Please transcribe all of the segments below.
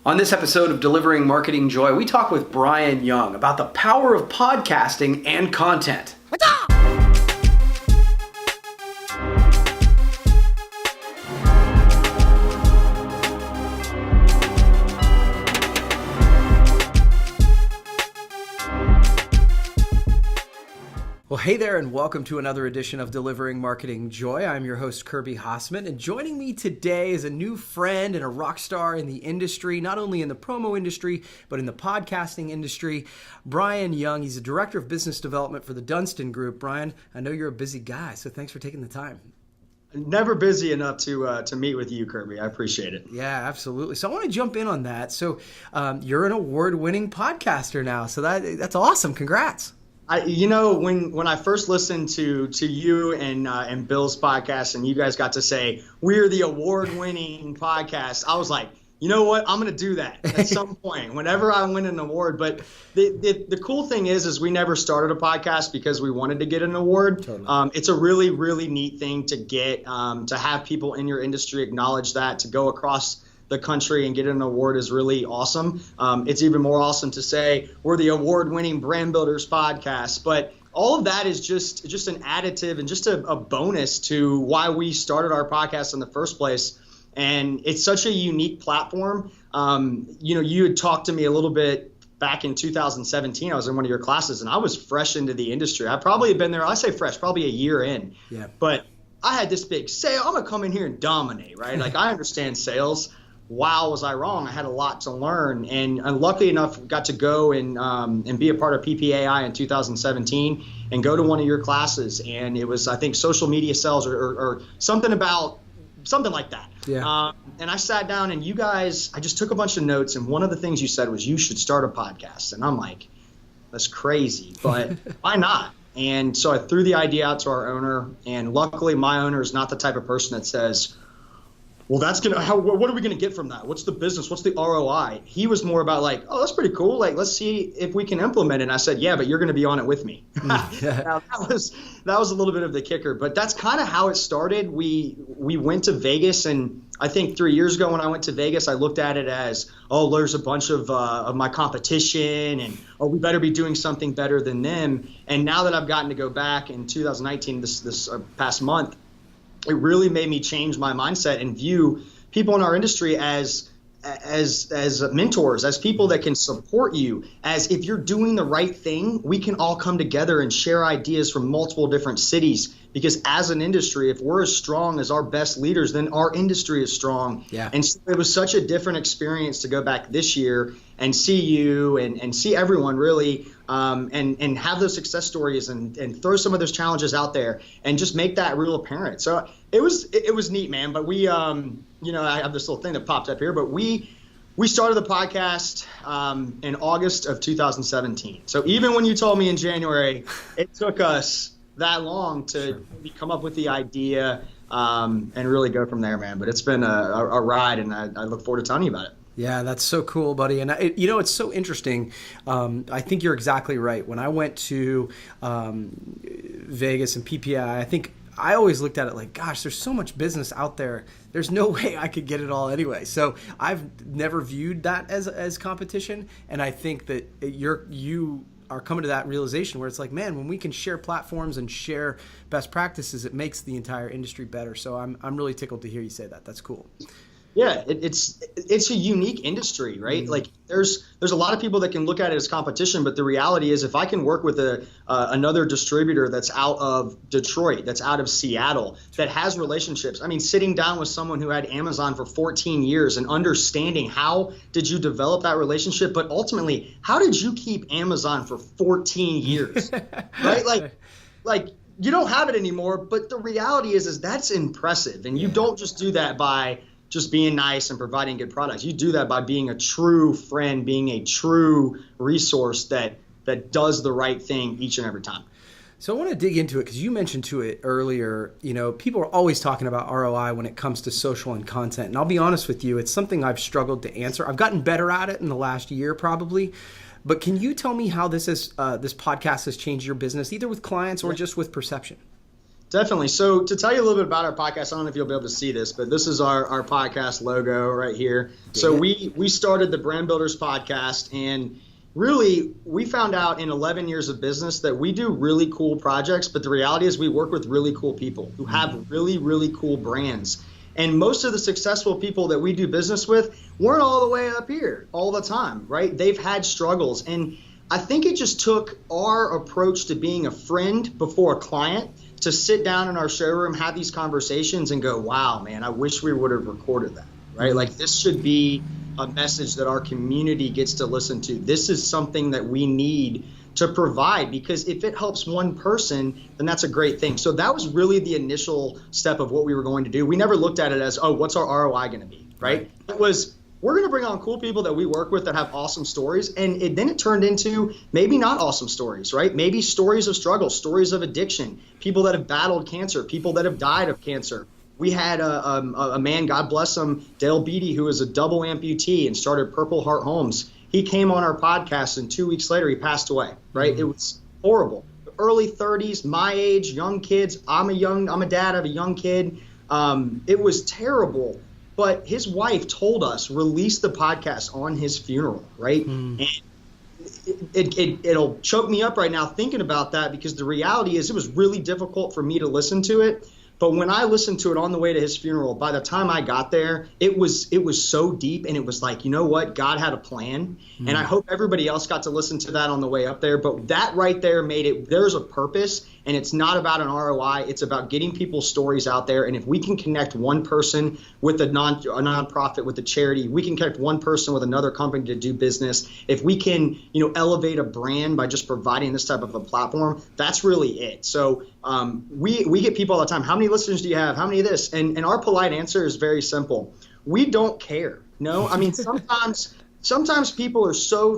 On this episode of Delivering Marketing Joy, we talk with Brian Young about the power of podcasting and content. Well, hey there, and welcome to another edition of Delivering Marketing Joy. I'm your host, Kirby Hasseman, and joining me today is a new friend and a rock star in the industry, not only in the promo industry, but in the podcasting industry, Brian Young. He's the Director of Business Development for the Dunstan Group. Brian, I know you're a busy guy, so thanks for taking the time. Never busy enough to meet with you, Kirby. I appreciate it. Yeah, absolutely. So I want to jump in on that. So you're an award-winning podcaster now, so that's awesome. Congrats. When I first listened to you and Bill's podcast, and you guys got to say we're the award-winning podcast, I was like, you know what? I'm going to do that at some point whenever I win an award. But the cool thing is we never started a podcast because we wanted to get an award. Totally. It's a really, really neat thing to get to have people in your industry acknowledge that, to go across the country and get an award is really awesome. It's even more awesome to say we're the award-winning Brand Builders podcast. But all of that is just an additive and just a bonus to why we started our podcast in the first place. And it's such a unique platform. You had talked to me a little bit back in 2017. I was in one of your classes, and I was fresh into the industry. I probably had been there, I say fresh, probably a year in. Yeah. But I had this big sale. I'm going to come in here and dominate, right? Like, I understand sales. Wow, was I wrong? I had a lot to learn, and luckily enough, got to go and be a part of PPAI in 2017 and go to one of your classes. And it was, I think, social media sales or something like that. Yeah. And I sat down, and you guys, I just took a bunch of notes, and one of the things you said was you should start a podcast. And I'm like, that's crazy, but why not? And so I threw the idea out to our owner, and luckily my owner is not the type of person that says, well, what are we going to get from that? What's the business? What's the ROI? He was more about like, oh, that's pretty cool. Like, let's see if we can implement it. And I said, yeah, but you're going to be on it with me. Now, that was a little bit of the kicker, but that's kind of how it started. We went to Vegas, and I think 3 years ago when I went to Vegas, I looked at it as, oh, there's a bunch of my competition, and oh, we better be doing something better than them. And now that I've gotten to go back in 2019, this past month, it really made me change my mindset and view people in our industry as mentors, as people that can support you, as if you're doing the right thing, we can all come together and share ideas from multiple different cities. Because as an industry, if we're as strong as our best leaders, then our industry is strong. Yeah. And so it was such a different experience to go back this year and see you and see everyone really and have those success stories and throw some of those challenges out there and just make that real apparent. So it was neat, man. But we, I have this little thing that popped up here, but we started the podcast in August of 2017. So even when you told me in January, it took us that long to come up with the idea and really go from there, man. But it's been a ride, and I look forward to telling you about it. Yeah, that's so cool, buddy. And it's so interesting. I think you're exactly right. When I went to Vegas and PPI, I think I always looked at it like, gosh, there's so much business out there. There's no way I could get it all anyway. So I've never viewed that as competition. And I think that you are coming to that realization where it's like, man, when we can share platforms and share best practices, it makes the entire industry better. So I'm really tickled to hear you say that. That's cool. Yeah, it's a unique industry, right? Mm-hmm. Like there's a lot of people that can look at it as competition, but the reality is if I can work with another distributor that's out of Detroit, that's out of Seattle, that has relationships. I mean, sitting down with someone who had Amazon for 14 years and understanding how did you develop that relationship, but ultimately, how did you keep Amazon for 14 years, right? Like you don't have it anymore, but the reality is that's impressive, and you don't just do that by just being nice and providing good products. You do that by being a true friend, being a true resource that does the right thing each and every time. So I want to dig into it because you mentioned to it earlier, people are always talking about ROI when it comes to social and content. And I'll be honest with you, it's something I've struggled to answer. I've gotten better at it in the last year probably. But can you tell me how this podcast has changed your business, either with clients or just with perception? Definitely. So to tell you a little bit about our podcast, I don't know if you'll be able to see this, but this is our podcast logo right here. So we started the Brand Builders podcast, and really we found out in 11 years of business that we do really cool projects, but the reality is we work with really cool people who have really, really cool brands. And most of the successful people that we do business with weren't all the way up here all the time, right? They've had struggles. And I think it just took our approach to being a friend before a client to sit down in our showroom, have these conversations and go, wow, man, I wish we would have recorded that, right? Like this should be a message that our community gets to listen to. This is something that we need to provide, because if it helps one person, then that's a great thing. So that was really the initial step of what we were going to do. We never looked at it as, oh, what's our ROI going to be, right? It was, we're going to bring on cool people that we work with that have awesome stories. And then it turned into maybe not awesome stories, right? Maybe stories of struggle, stories of addiction, people that have battled cancer, people that have died of cancer. We had a man, God bless him, Dale Beatty, who was a double amputee and started Purple Heart Homes. He came on our podcast, and 2 weeks later he passed away, right? Mm-hmm. It was horrible. Early 30s, my age, young kids. I'm a dad, I have a young kid. It was terrible. But his wife told us, release the podcast on his funeral, right? And it'll choke me up right now thinking about that, because the reality is it was really difficult for me to listen to it. But when I listened to it on the way to his funeral, by the time I got there, it was so deep, and it was like, you know what? God had a plan. And I hope everybody else got to listen to that on the way up there. But that right there made it, there's a purpose, and it's not about an ROI. It's about getting people's stories out there. And if we can connect one person with a nonprofit, with a charity, we can connect one person with another company to do business. If we can, elevate a brand by just providing this type of a platform, that's really it. So we get people all the time. How many listeners do you have? How many of this? And our polite answer is very simple. We don't care. No, I mean, sometimes people are so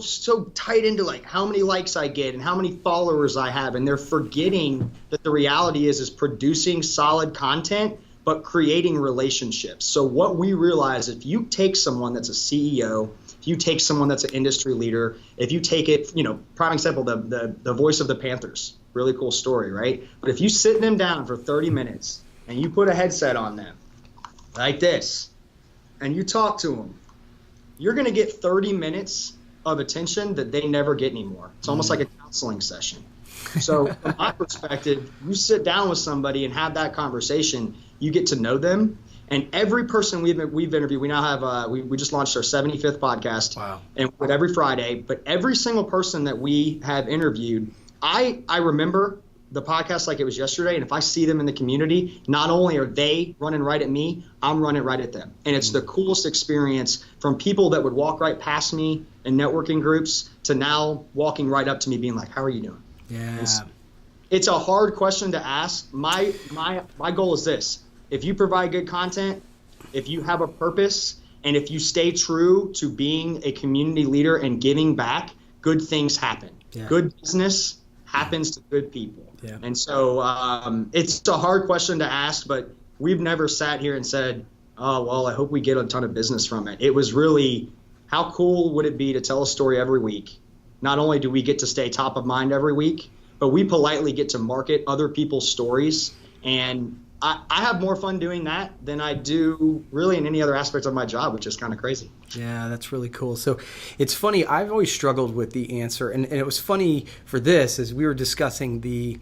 tight into like how many likes I get and how many followers I have, and they're forgetting that the reality is producing solid content, but creating relationships. So what we realize, if you take someone that's a CEO, if you take someone that's an industry leader, if you take it, prime example, the voice of the Panthers, really cool story, right? But if you sit them down for 30 minutes and you put a headset on them like this and you talk to them, you're going to get 30 minutes of attention that they never get anymore. It's almost like a counseling session. So from my perspective, you sit down with somebody and have that conversation, you get to know them. And every person we've interviewed, we now have, we just launched our 75th podcast. Wow. And with every Friday, but every single person that we have interviewed, I remember the podcast like it was yesterday. And if I see them in the community, not only are they running right at me, I'm running right at them. And it's the coolest experience, from people that would walk right past me in networking groups to now walking right up to me being like, how are you doing? Yeah. It's a hard question to ask. My goal is this. If you provide good content, if you have a purpose, and if you stay true to being a community leader and giving back, good things happen. Yeah. Good business happens to good people. Yeah. And so it's a hard question to ask, but we've never sat here and said, oh, well, I hope we get a ton of business from it. It was really, how cool would it be to tell a story every week? Not only do we get to stay top of mind every week, but we politely get to market other people's stories. And I have more fun doing that than I do really in any other aspect of my job, which is kind of crazy. Yeah, that's really cool. So it's funny. I've always struggled with the answer. And it was funny for this, as we were discussing the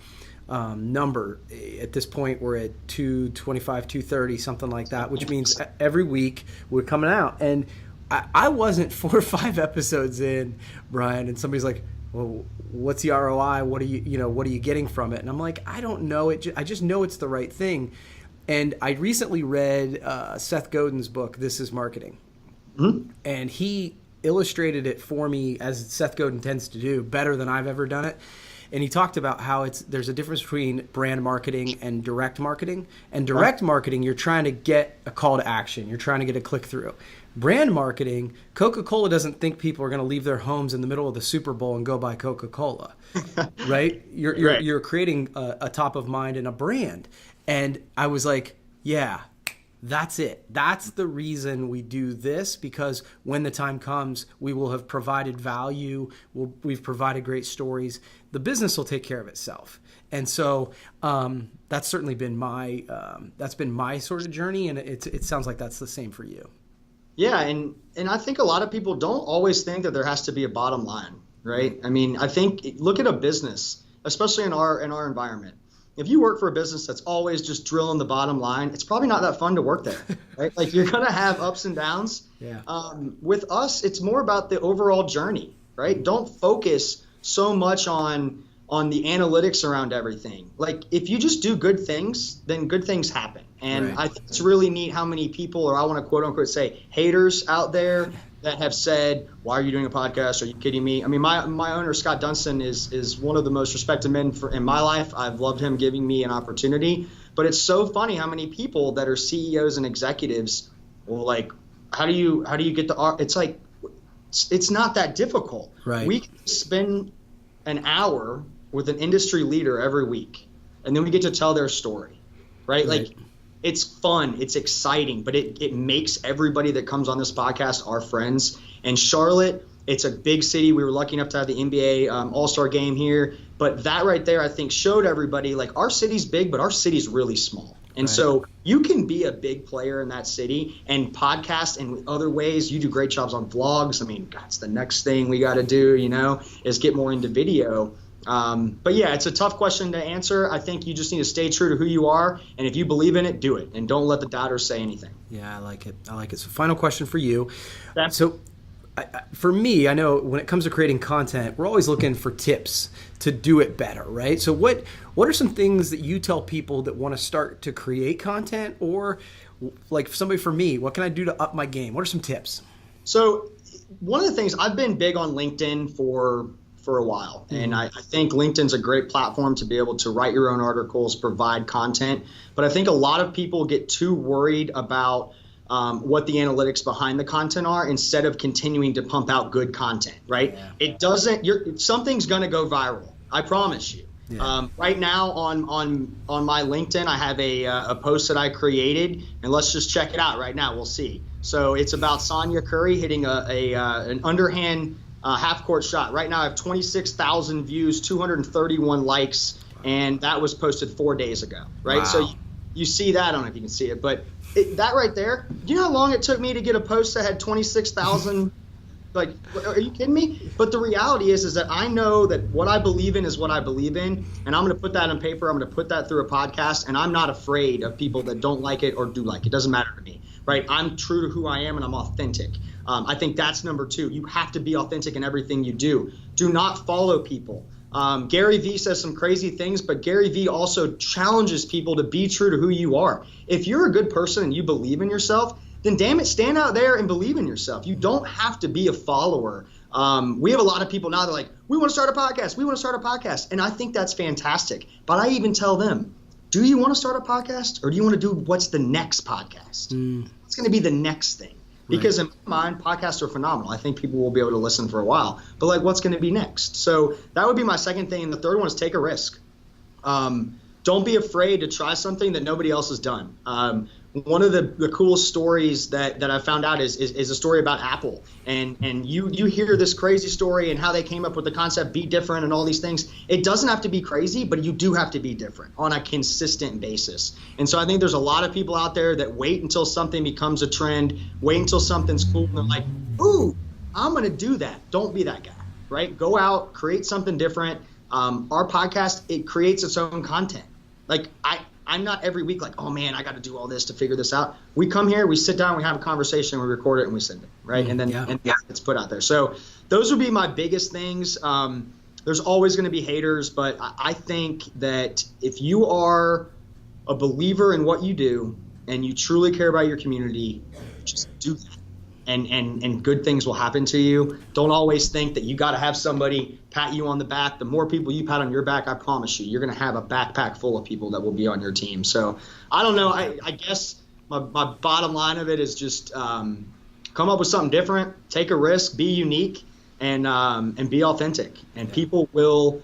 number. At this point, we're at 225, 230, something like that, which means every week we're coming out. And I wasn't 4 or 5 episodes in, Brian, and somebody's like, well, what's the ROI? What are you getting from it? And I'm like, I don't know. I just know it's the right thing. And I recently read Seth Godin's book, This is Marketing. Mm-hmm. And he illustrated it for me, as Seth Godin tends to do, better than I've ever done it. And he talked about how there's a difference between brand marketing and direct marketing. And direct marketing, you're trying to get a call to action. You're trying to get a click through. Brand marketing, Coca-Cola doesn't think people are going to leave their homes in the middle of the Super Bowl and go buy Coca-Cola, right? You're creating a top of mind and a brand. And I was like, yeah, That's it. That's the reason we do this, because when the time comes, we will have provided value. We've provided great stories. The business will take care of itself. And so that's certainly been my sort of journey, and it sounds like that's the same for you. Yeah, and I think a lot of people don't always think that there has to be a bottom line, right? I mean, I think look at a business, especially in our environment. If you work for a business that's always just drilling the bottom line, it's probably not that fun to work there, right? Like you're gonna have ups and downs. Yeah. With us, it's more about the overall journey, right? Don't focus so much on the analytics around everything. Like if you just do good things, then good things happen. And Right. I think it's really neat how many people, or I want to quote unquote say haters out there that have said, why are you doing a podcast? Are you kidding me? I mean, my owner, Scott Dunston, is one of the most respected men in my life. I've loved him giving me an opportunity. But it's so funny how many people that are CEOs and executives will like, how do you get the, it's like, it's not that difficult. Right. We can spend an hour with an industry leader every week, and then we get to tell their story, right? Like it's fun, it's exciting, but it makes everybody that comes on this podcast our friends. And Charlotte, it's a big city. We were lucky enough to have the NBA All-Star game here, but that right there I think showed everybody like our city's big, but our city's really small. And so you can be a big player in that city and podcast and other ways. You do great jobs on vlogs. I mean, that's the next thing we got to do, is get more into video. But yeah, it's a tough question to answer. I think you just need to stay true to who you are. And if you believe in it, do it. And don't let the doubters say anything. Yeah, I like it. So final question for you. So for me, I know when it comes to creating content, we're always looking for tips to do it better, right? So what are some things that you tell people that want to start to create content, or like somebody for me, what can I do to up my game? What are some tips? So one of the things, I've been big on LinkedIn for a while. And I think LinkedIn's a great platform to be able to write your own articles, provide content. But I think a lot of people get too worried about what the analytics behind the content are instead of continuing to pump out good content, right? Yeah. It doesn't, something's going to go viral. I promise you. Yeah. Right now on my LinkedIn, I have a post that I created, and let's just check it out right now. We'll see. So it's about Sonia Curry hitting an underhand half-court shot. Right now I have 26,000 views, 231 likes, and that was posted 4 days ago, right? Wow. So you see that. I don't know if you can see it, but that right there, do you know how long it took me to get a post that had 26,000? Like, are you kidding me? But the reality is that I know that what I believe in is what I believe in, and I'm going to put that on paper. I'm going to put that through a podcast, and I'm not afraid of people that don't like it or do like it. It doesn't matter to me, right? I'm true to who I am, and I'm authentic. I think that's number two. You have to be authentic in everything you do. Do not follow people. Gary Vee says some crazy things, but Gary Vee also challenges people to be true to who you are. If you're a good person and you believe in yourself, then damn it, stand out there and believe in yourself. You don't have to be a follower. We have a lot of people now that are like, we want to start a podcast. We want to start a podcast. And I think that's fantastic. But I even tell them, do you want to start a podcast, or do you want to do what's the next podcast? It's going to be the next thing. Because in my mind, podcasts are phenomenal. I think people will be able to listen for a while. But like, what's going to be next? So that would be my second thing. And the third one is take a risk. Don't be afraid to try something that nobody else has done. One of the coolest stories that I found out is a story about Apple. And you hear this crazy story and how they came up with the concept, be different and all these things. It doesn't have to be crazy, but you do have to be different on a consistent basis. And so I think there's a lot of people out there that wait until something becomes a trend, wait until something's cool, and they're like, ooh, I'm going to do that. Don't be that guy, right? Go out, create something different. Our podcast, it creates its own content. Like I'm not every week like, oh man, I got to do all this to figure this out. We come here, we sit down, we have a conversation, we record it, and we send it, right? And then it's put out there. So those would be my biggest things. There's always going to be haters, but I think that if you are a believer in what you do and you truly care about your community, just do that. And good things will happen to you. Don't always think that you got to have somebody pat you on the back. The more people you pat on your back, I promise you're going to have a backpack full of people that will be on your team. So I don't know. I guess my bottom line of it is just come up with something different, take a risk, be unique, and be authentic. And people will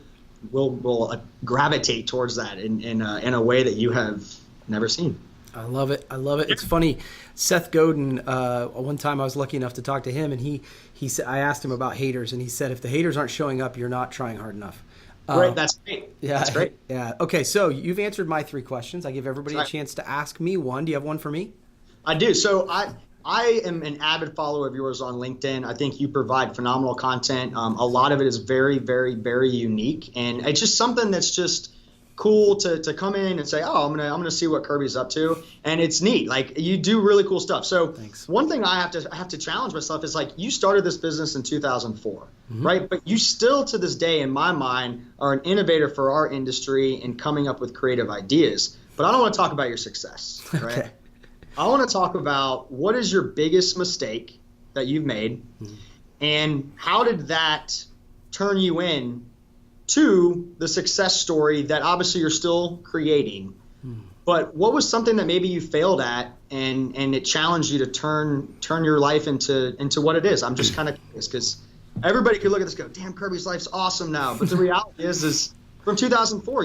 gravitate towards that in a way that you have never seen. I love it. I love it. It's funny. Seth Godin, one time I was lucky enough to talk to him, and he said, I asked him about haters, and he said, if the haters aren't showing up, you're not trying hard enough. Great. That's great. Yeah, that's great. Yeah. Okay. So you've answered my 3 questions. I give everybody a chance to ask me one. Do you have one for me? I do. So I am an avid follower of yours on LinkedIn. I think you provide phenomenal content. A lot of it is very, very, very unique, and it's just something that's just cool to come in and say, oh, I'm gonna see what Kirby's up to, and it's neat. Like, you do really cool stuff. So Thanks. One thing I have to challenge myself is, like, you started this business in 2004, right? But you still, to this day, in my mind, are an innovator for our industry in coming up with creative ideas. But I don't want to talk about your success, right? Okay. I want to talk about, what is your biggest mistake that you've made, and how did that turn you in to the success story that obviously you're still creating. But what was something that maybe you failed at, and it challenged you to turn your life into what it is? I'm just kind of curious, because everybody could look at this and go, damn, Kirby's life's awesome now. But the reality is from 2004,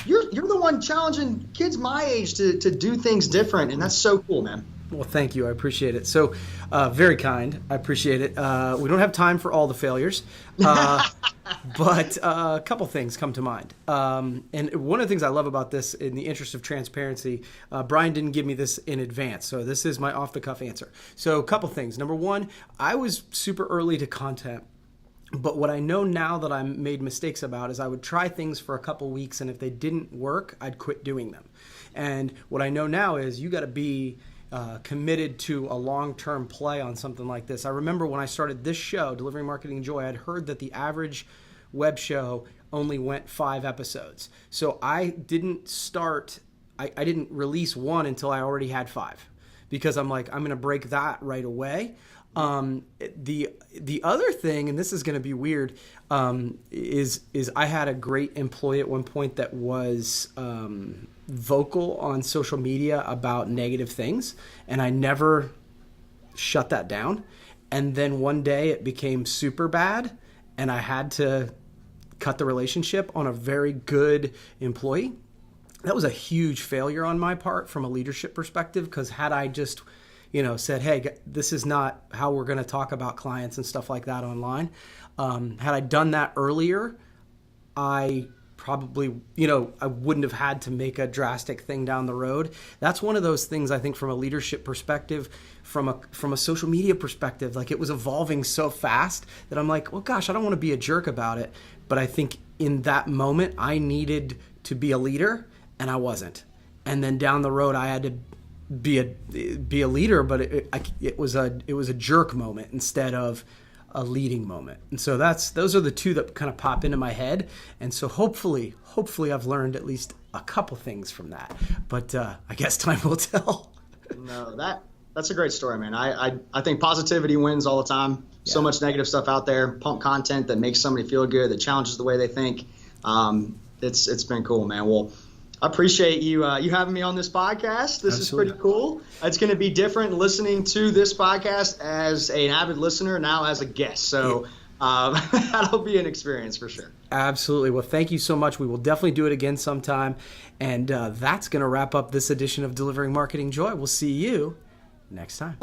you're the one challenging kids my age to do things different, and that's so cool, man. Well, thank you. I appreciate it. So, very kind. I appreciate it. We don't have time for all the failures, but a couple things come to mind. And one of the things I love about this, in the interest of transparency, Brian didn't give me this in advance, so this is my off-the-cuff answer. So, a couple things. Number one, I was super early to content. But what I know now that I made mistakes about is I would try things for a couple weeks, and if they didn't work, I'd quit doing them. And what I know now is you got to be committed to a long-term play on something like this. I remember when I started this show, Delivering Marketing Joy, I'd heard that the average web show only went 5 episodes. So I didn't release one until I already had 5, because I'm like, I'm going to break that right away. The other thing, and this is going to be weird, is I had a great employee at one point that was vocal on social media about negative things, and I never shut that down. And then one day it became super bad, and I had to cut the relationship on a very good employee. That was a huge failure on my part from a leadership perspective, because had I just said, hey, this is not how we're going to talk about clients and stuff like that online. Had I done that earlier, I probably, I wouldn't have had to make a drastic thing down the road. That's one of those things, I think, from a leadership perspective, from a social media perspective, like, it was evolving so fast that I'm like, well, gosh, I don't want to be a jerk about it. But I think in that moment, I needed to be a leader, and I wasn't. And then down the road, I had to be a leader, but it was a jerk moment instead of a leading moment. And so those are the two that kind of pop into my head. And so hopefully I've learned at least a couple things from that. But I guess time will tell. No, that's a great story, man. I think positivity wins all the time. Yeah. So much negative stuff out there. Pump content that makes somebody feel good, that challenges the way they think. It's been cool, man. Well, I appreciate you having me on this podcast. This Absolutely. Is pretty cool. It's going to be different listening to this podcast as an avid listener, now as a guest. So that'll be an experience for sure. Absolutely. Well, thank you so much. We will definitely do it again sometime. And that's going to wrap up this edition of Delivering Marketing Joy. We'll see you next time.